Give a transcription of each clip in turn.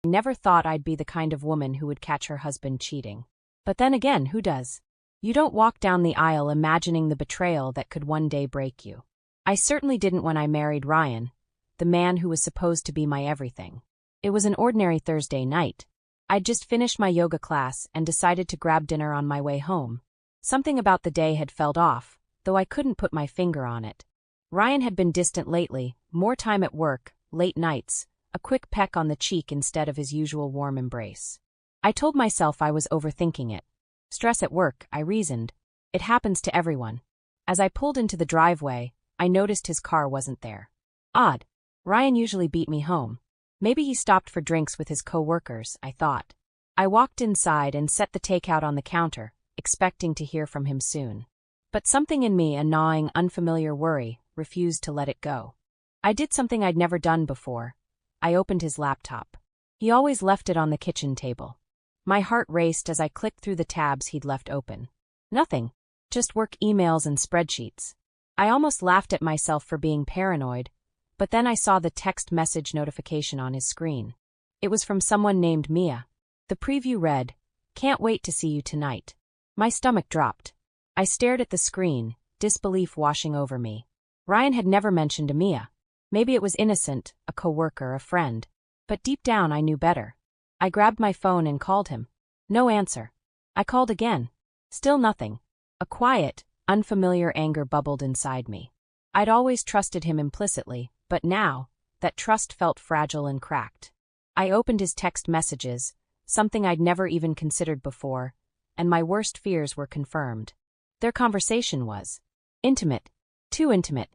I never thought I'd be the kind of woman who would catch her husband cheating. But then again, who does? You don't walk down the aisle imagining the betrayal that could one day break you. I certainly didn't when I married Ryan, the man who was supposed to be my everything. It was an ordinary Thursday night. I'd just finished my yoga class and decided to grab dinner on my way home. Something about the day had felt off, though I couldn't put my finger on it. Ryan had been distant lately, more time at work, late nights, a quick peck on the cheek instead of his usual warm embrace. I told myself I was overthinking it. Stress at work, I reasoned. It happens to everyone. As I pulled into the driveway, I noticed his car wasn't there. Odd. Ryan usually beat me home. Maybe he stopped for drinks with his co-workers, I thought. I walked inside and set the takeout on the counter, expecting to hear from him soon. But something in me, a gnawing, unfamiliar worry, refused to let it go. I did something I'd never done before. I opened his laptop. He always left it on the kitchen table. My heart raced as I clicked through the tabs he'd left open. Nothing. Just work emails and spreadsheets. I almost laughed at myself for being paranoid, but then I saw the text message notification on his screen. It was from someone named Mia. The preview read, "Can't wait to see you tonight." My stomach dropped. I stared at the screen, disbelief washing over me. Ryan had never mentioned a Mia. Maybe it was innocent, a coworker, a friend. But deep down I knew better. I grabbed my phone and called him. No answer. I called again. Still nothing. A quiet, unfamiliar anger bubbled inside me. I'd always trusted him implicitly, but now, that trust felt fragile and cracked. I opened his text messages, something I'd never even considered before, and my worst fears were confirmed. Their conversation was intimate. Too intimate.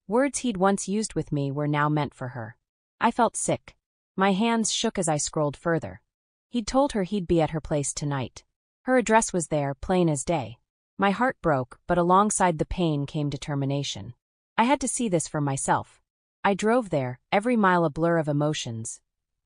Words he'd once used with me were now meant for her. I felt sick. My hands shook as I scrolled further. He'd told her he'd be at her place tonight. Her address was there, plain as day. My heart broke, but alongside the pain came determination. I had to see this for myself. I drove there, every mile a blur of emotions.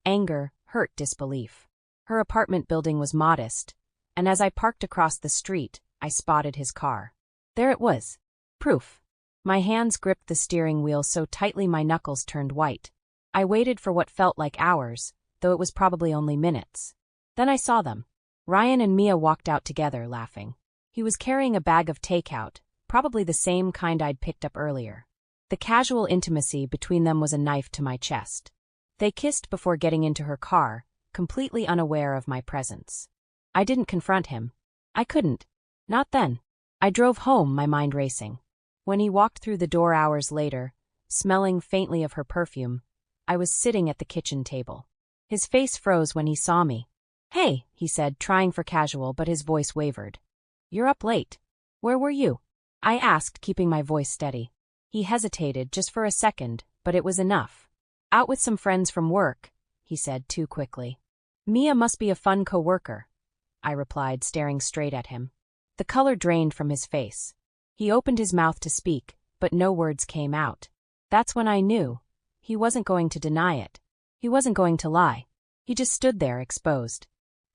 Anger, hurt, disbelief. Her apartment building was modest, and as I parked across the street, I spotted his car. There it was. Proof. My hands gripped the steering wheel so tightly my knuckles turned white. I waited for what felt like hours, though it was probably only minutes. Then I saw them. Ryan and Mia walked out together, laughing. He was carrying a bag of takeout, probably the same kind I'd picked up earlier. The casual intimacy between them was a knife to my chest. They kissed before getting into her car, completely unaware of my presence. I didn't confront him. I couldn't. Not then. I drove home, my mind racing. When he walked through the door hours later, smelling faintly of her perfume, I was sitting at the kitchen table. His face froze when he saw me. "Hey," he said, trying for casual, but his voice wavered. "You're up late. Where were you?" I asked, keeping my voice steady. He hesitated just for a second, but it was enough. "Out with some friends from work," he said too quickly. "Mia must be a fun co-worker," I replied, staring straight at him. The color drained from his face. He opened his mouth to speak, but no words came out. That's when I knew. He wasn't going to deny it. He wasn't going to lie. He just stood there, exposed.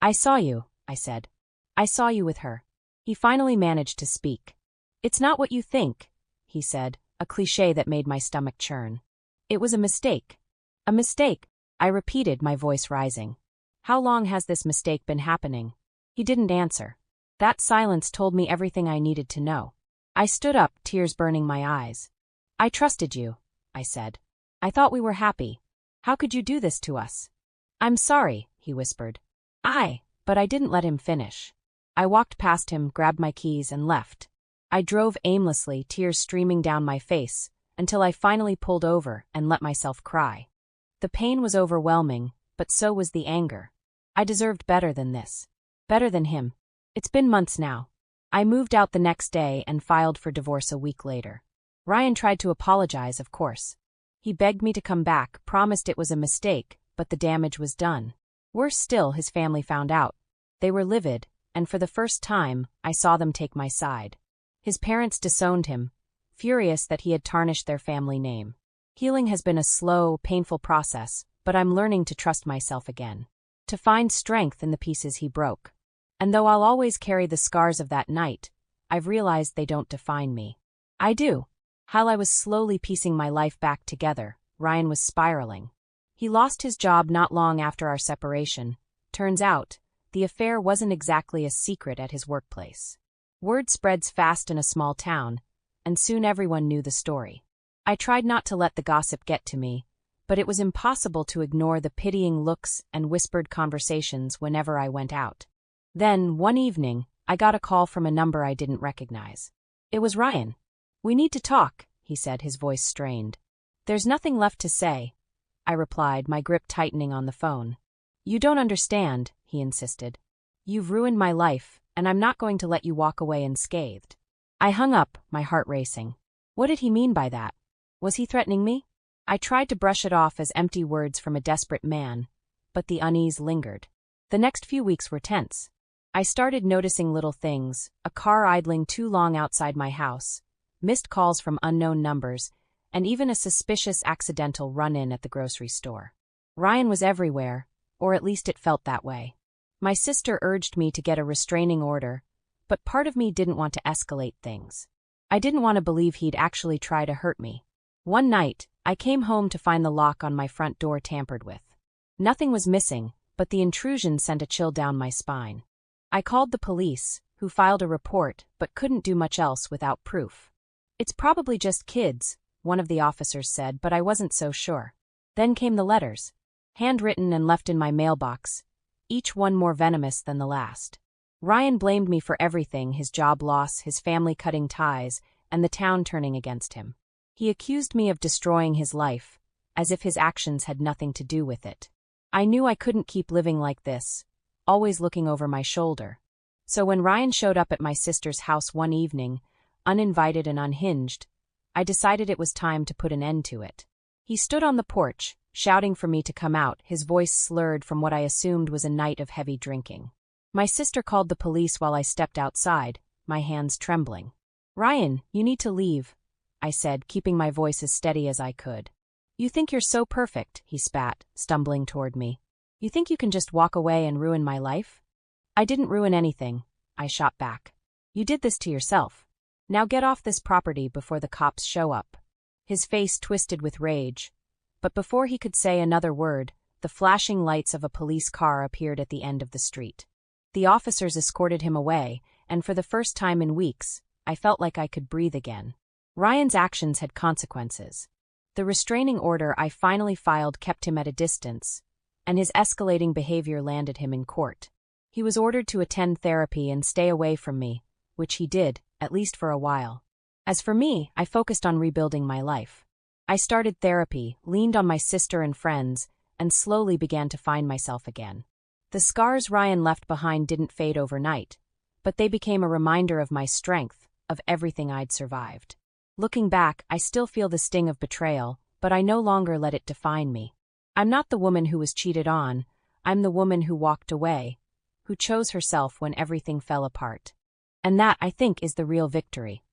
"I saw you," I said. "I saw you with her." He finally managed to speak. "It's not what you think," he said, a cliché that made my stomach churn. "It was a mistake." "A mistake," I repeated, my voice rising. "How long has this mistake been happening?" He didn't answer. That silence told me everything I needed to know. I stood up, tears burning my eyes. "I trusted you," I said. "I thought we were happy. How could you do this to us?" "I'm sorry," he whispered. But I didn't let him finish. I walked past him, grabbed my keys, and left. I drove aimlessly, tears streaming down my face, until I finally pulled over and let myself cry. The pain was overwhelming, but so was the anger. I deserved better than this. Better than him. It's been months now. I moved out the next day and filed for divorce a week later. Ryan tried to apologize, of course. He begged me to come back, promised it was a mistake, but the damage was done. Worse still, his family found out. They were livid, and for the first time, I saw them take my side. His parents disowned him, furious that he had tarnished their family name. Healing has been a slow, painful process, but I'm learning to trust myself again. To find strength in the pieces he broke. And though I'll always carry the scars of that night, I've realized they don't define me. I do. While I was slowly piecing my life back together, Ryan was spiraling. He lost his job not long after our separation. Turns out, the affair wasn't exactly a secret at his workplace. Word spreads fast in a small town, and soon everyone knew the story. I tried not to let the gossip get to me, but it was impossible to ignore the pitying looks and whispered conversations whenever I went out. Then, one evening, I got a call from a number I didn't recognize. It was Ryan. "We need to talk," he said, his voice strained. "There's nothing left to say," I replied, my grip tightening on the phone. "You don't understand," he insisted. "You've ruined my life, and I'm not going to let you walk away unscathed." I hung up, my heart racing. What did he mean by that? Was he threatening me? I tried to brush it off as empty words from a desperate man, but the unease lingered. The next few weeks were tense. I started noticing little things: a car idling too long outside my house, missed calls from unknown numbers, and even a suspicious accidental run-in at the grocery store. Ryan was everywhere, or at least it felt that way. My sister urged me to get a restraining order, but part of me didn't want to escalate things. I didn't want to believe he'd actually try to hurt me. One night, I came home to find the lock on my front door tampered with. Nothing was missing, but the intrusion sent a chill down my spine. I called the police, who filed a report but couldn't do much else without proof. "It's probably just kids," one of the officers said, but I wasn't so sure. Then came the letters, handwritten and left in my mailbox, each one more venomous than the last. Ryan blamed me for everything: his job loss, his family cutting ties, and the town turning against him. He accused me of destroying his life, as if his actions had nothing to do with it. I knew I couldn't keep living like this, always looking over my shoulder. So when Ryan showed up at my sister's house one evening, uninvited and unhinged, I decided it was time to put an end to it. He stood on the porch, shouting for me to come out, his voice slurred from what I assumed was a night of heavy drinking. My sister called the police while I stepped outside, my hands trembling. "Ryan, you need to leave," I said, keeping my voice as steady as I could. "You think you're so perfect," he spat, stumbling toward me. "You think you can just walk away and ruin my life?" "I didn't ruin anything," I shot back. "You did this to yourself. Now get off this property before the cops show up." His face twisted with rage, but before he could say another word, the flashing lights of a police car appeared at the end of the street. The officers escorted him away, and for the first time in weeks, I felt like I could breathe again. Ryan's actions had consequences. The restraining order I finally filed kept him at a distance, and his escalating behavior landed him in court. He was ordered to attend therapy and stay away from me, which he did, at least for a while. As for me, I focused on rebuilding my life. I started therapy, leaned on my sister and friends, and slowly began to find myself again. The scars Ryan left behind didn't fade overnight, but they became a reminder of my strength, of everything I'd survived. Looking back, I still feel the sting of betrayal, but I no longer let it define me. I'm not the woman who was cheated on, I'm the woman who walked away, who chose herself when everything fell apart. And that, I think, is the real victory.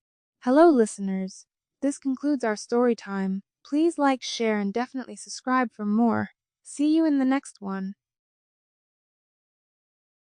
Hello, listeners. This concludes our story time. Please like, share, and definitely subscribe for more. See you in the next one.